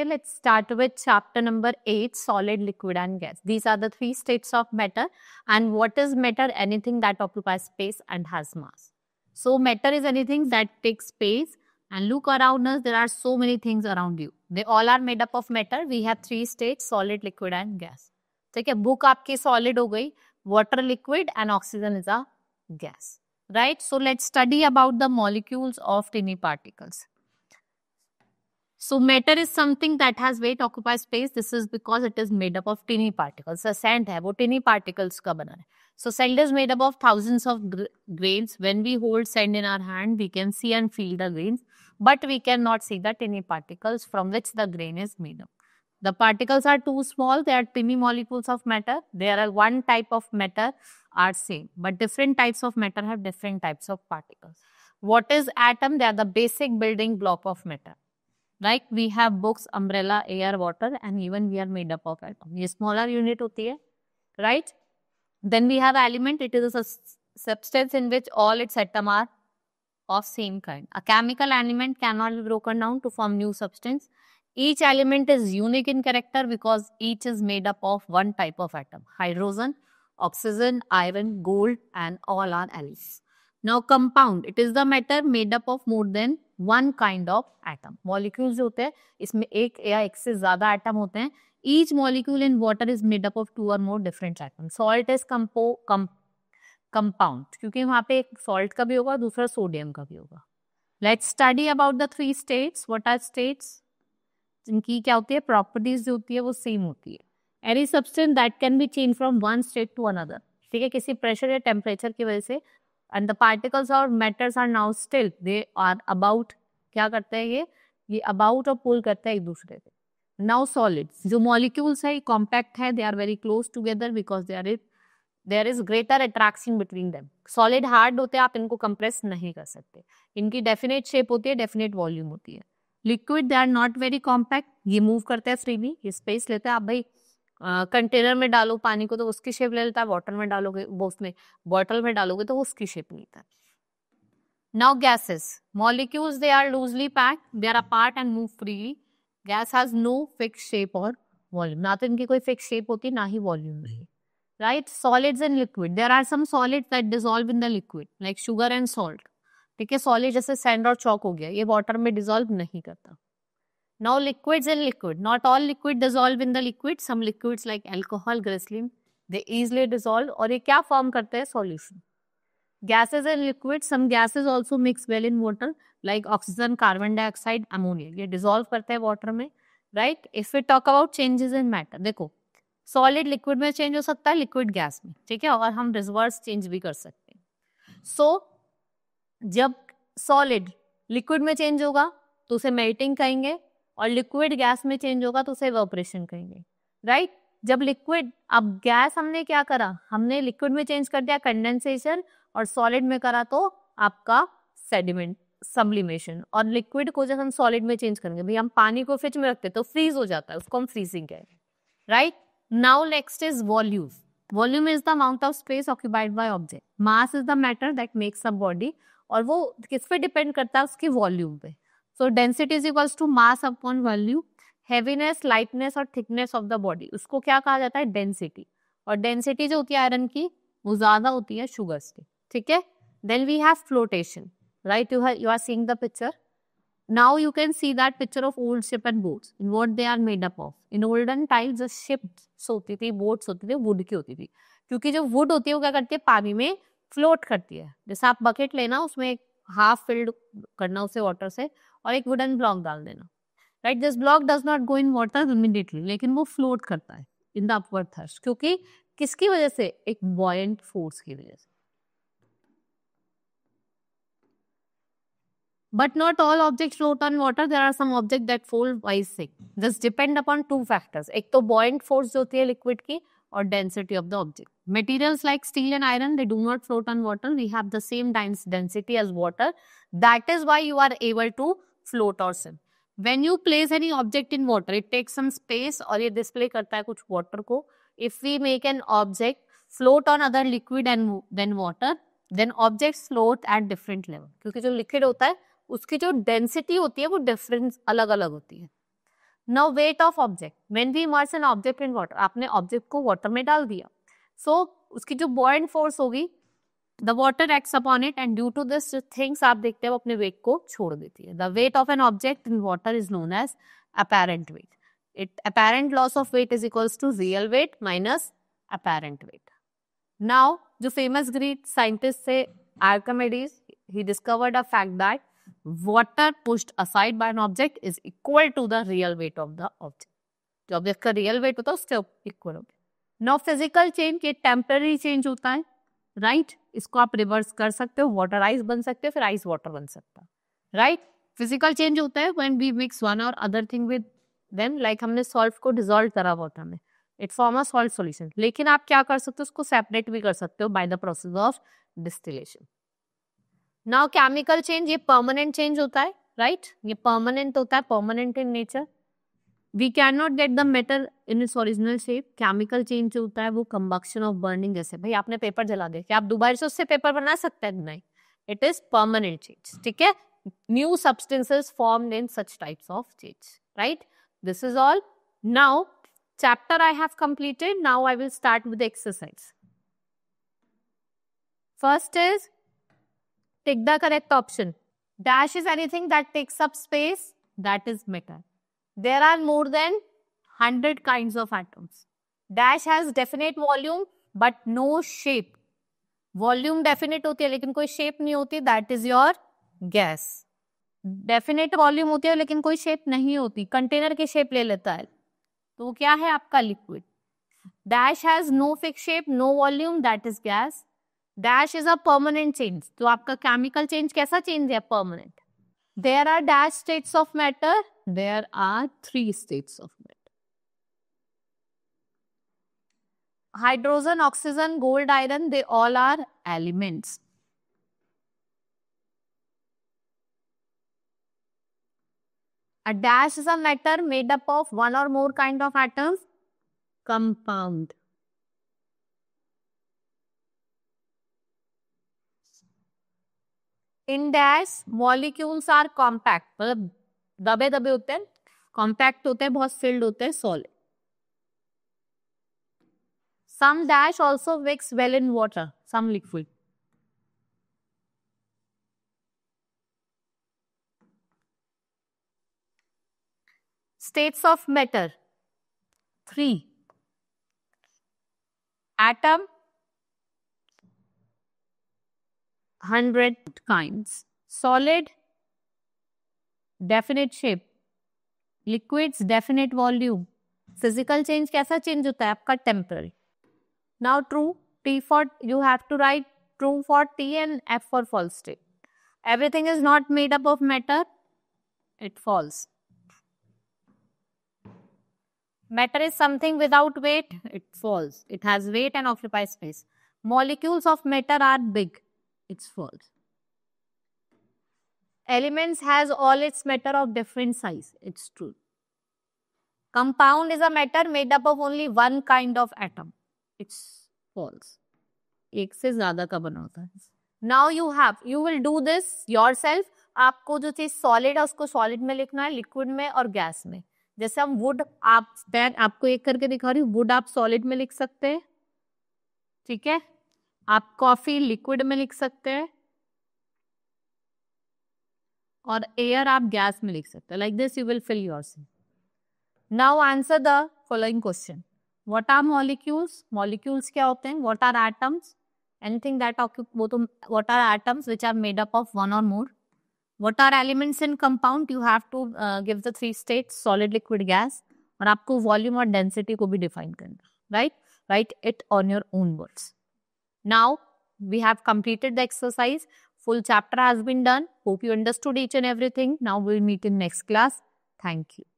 let's start with chapter number 8, solid, liquid and gas. These are the three states of matter. And what is matter? Anything that occupies space and has mass. So matter is anything that takes space, and look around us, there are so many things around you. They all are made up of matter. We have three states, solid, liquid and gas. ठीक है, book आपकी solid हो गई, water liquid and oxygen is a gas. Right? So let's study about the molecules of tiny particles. So matter is something that has weight, occupies space. This is because it is made up of tiny particles. So sand है वो tiny particles का बना है. So sand is made up of thousands of grains. When we hold sand in our hand, we can see and feel the grains, but we cannot see the tiny particles from which the grain is made up. The particles are too small. They are tiny molecules of matter. There are one type of matter are same, but different types of matter have different types of particles. What is atom? They are the basic building block of matter. Like we have books, umbrella, air, water, and even we are made up of atom. ये smaller unit होती है, right? Then we have element. It is a substance in which all its atoms are of same kind. A chemical element cannot be broken down to form new substance. Each element is unique in character because each is made up of one type of atom. Hydrogen, oxygen, iron, gold, and all are elements. Now compound. It is the matter made up of more than one kind of atom. Molecules जो होते हैं इसमें एक या एक से ज़्यादा atom होते हैं. Each molecule in water is made up of two or more different atoms. Salt is compound क्योंकि वहाँ पे एक salt का भी होगा, दूसरा sodium का भी होगा. Let's study about the three states. What are states? इनकी क्या होती है? Properties जो होती है वो same होती है. Any substance that can be changed from one state to another. ठीक है, किसी pressure या temperature की वजह से, and the particles or matters are now still, they are about, क्या करते हैं ये about और pull करते हैं एक दूसरे से. Now solids, जो molecules है compact है, they are very close together because there is greater attraction between them. Solid hard होते हैं, आप इनको compress नहीं कर सकते. इनकी definite shape होती है, definite volume होती है. Liquid, they are not very compact, ये move करते हैं freely, ये space लेते हैं. आप भाई कंटेनर में डालो पानी को तो उसकी शेप ले लेता है, वाटर में डालोगे वो उसमें बॉटल में डालोगे तो वो उसकी शेप लेता है. Now gases, molecules they are loosely packed, they are apart and move freely. Gas has no fix shape और वॉल्यूम. ना तो इनकी कोई फिक्स शेप होती ना ही वॉल्यूम नहीं. Right? Solids and liquid, there are some solids that dissolve in the liquid like sugar and salt. ठीक है, सॉलिड जैसे सैंड और चॉक हो गया, ये वाटर में डिसॉल्व नहीं करता. Now liquids and liquid. Not all liquid dissolve in the liquid. Some liquids like alcohol, glycerin, they easily dissolve. और ये क्या form करते हैं? Solution. Gases and liquids. Some gases also mix well in water, like oxygen, carbon dioxide, ammonia. ये dissolve करते हैं water में, right? If we talk about changes in matter, देखो, solid liquid में change हो सकता है, liquid gas में, ठीक है? और हम reverse change भी कर सकते हैं. So जब solid liquid में change होगा तो उसे melting कहेंगे, और लिक्विड गैस में चेंज होगा तो उसे इवेपोरेशन कहेंगे. राइट? जब लिक्विड, अब गैस हमने क्या करा, हमने लिक्विड में चेंज कर दिया कंडेंसेशन, और सॉलिड में करा तो आपका सेडिमेंट सब्लिमेशन. और लिक्विड को जब हम सॉलिड में चेंज करेंगे, भाई हम पानी को फ्रिज में रखते तो फ्रीज हो जाता है, उसको हम फ्रीजिंग कहेंगे. Right? Now next is volume. Volume is the amount of space occupied by object. Mass is the matter that makes a body, और वो किस पे डिपेंड करता है? उसकी वॉल्यूम पे. So density is equals to mass upon volume. Heaviness, lightness और thickness of the body, उसको क्या कहा जाता है? Density. और density जो होती है आयरन की वो ज्यादा होती है शुगर से. ठीक है? Then we have flotation. Right? You are seeing the picture. Now you can see that picture of old ship and boats. In what they are made up of. In olden times the ships होती थी, boats होती थी, wood की होती थी. क्योंकि जो wood होती है वो क्या करती है? पानी में float करती है. जैसे आप बकेट लेना, उसमें हाफ फिल्ड करना उसे वाटर से, और एक वुडन ब्लॉक डाल देना. Right? This block does not go in water immediately, लेकिन वो फ्लोट करता है इन द अपवर्ड थ्रस्ट. क्योंकि किसकी वजह से? एक बॉयंट फोर्स की वजह से. But not all object float on water. There are some object that fold by sink. This depend upon two factors. एक तो बॉयंट फोर्स जो होती है लिक्विड की, और density of the object. Materials like steel and iron, they do not float on water. We have the same density as water. That is why you are able to float or swim. When you place any object in water, it takes some space और ये display करता है कुछ water को. If we make an object float on other liquid and then water, then objects float at different level. क्योंकि जो liquid होता है उसकी जो density होती है वो different अलग अलग होती है. Now weight of object, when we immerse an object in water, आपने ऑब्जेक्ट को वाटर में डाल दिया, सो उसकी जो बॉइंट फोर्स होगी, the water acts upon it and due to this things आप देखते हैं वो अपने वेट को छोड़ देती है. The weight of an object in water is known as apparent weight. Apparent loss of weight is equals to real weight minus apparent weight. Now, जो famous Greek scientist थे Archimedes, he discovered a fact that water pushed aside by an object is equal to the real weight of the object. जो object का real wait होता है उसके equal हो गया. Now physical change के temporary change होता है, राइट? इसको आप रिवर्स कर सकते हो, वाटर आइस बन सकते हो, फिर आइस वाटर बन सकता है, राइट? फिजिकल चेंज होता है व्हेन वी मिक्स वन और other thing with them, like हमने सॉल्ट को डिसॉल्व करा वाटर में, it form a salt solution. लेकिन आप क्या कर सकते हो, उसको सेपरेट भी कर सकते हो by the process of distillation. Now chemical change, ये परमानेंट चेंज होता है, राइट? ये परमानेंट होता है, permanent in nature. We can not get the metal in its original shape. Chemical change जो होता है वो कंबक्शन ऑफ बर्निंग, जैसे भाई आपने पेपर जला दिया, क्या आप दोबारा से उससे पेपर बना सकते हैं? नहीं, इट इज परमानेंट चेंज, ठीक है? New substances formed in such types of change, right? This is all. Now, chapter I have completed. Now I will start with the exercise. First is, take the correct option. Dash is anything that takes up space, that is matter. There are more than 100 kinds of atoms. Dash has definite volume but no shape. Volume definite होती है लेकिन कोई shape नहीं होती, that is your gas. Definite volume होती है लेकिन कोई शेप नहीं होती, कंटेनर की शेप ले लेता है, तो वो क्या है? आपका liquid. Dash has no fix shape, no volume, that is gas. Dash is a permanent change, तो आपका केमिकल चेंज कैसा चेंज है? Permanent. There are dash states of matter, there are 3 states of matter. Hydrogen, oxygen, gold, iron, they all are elements. A dash is a matter made up of one or more kind of atoms. Compound. In dash, molecules are compact. मतलब दबे दबे होते हैं, compact होते हैं, बहुत filled होते हैं, solid. Some dash also mix well in water, some liquid. States of matter, 3. Atom, 100 kinds. Solid, definite shape. Liquids, definite volume. Physical change कैसा change होता है आपका? temporary. Now true, T for, you have to write true for T and F for false state. Everything is not made up of matter, it falls. Matter is something without weight, it falls. It has weight and occupies space. Molecules of matter are big, it's false. Elements has all its matter of different size, it's true. Compound is a matter made up of only one kind of atom, it's false. एक से ज्यादा का बना होता है. Now you will do this yourself. आपको जो चीज सॉलिड है उसको सॉलिड में लिखना है, लिक्विड में और गैस में. जैसे हम वुड, आपको एक करके दिखा रही हूँ, वुड आप सॉलिड में लिख सकते हैं, ठीक है? आप कॉफी लिक्विड में लिख सकते हैं और एयर आप गैस में लिख सकते हैं. Like this you will fill yourself. Now answer the following question. What are molecules? Molecules क्या होते हैं? What are atoms? Anything that what are atoms which are made up of one or more? What are elements in compound? You have to give the 3 states, solid, liquid, gas. और आपको volume और density को भी define करना, right? Write it on your own words. Now, we have completed the exercise. Full chapter has been done. Hope you understood each and everything. Now we'll meet in next class. Thank you.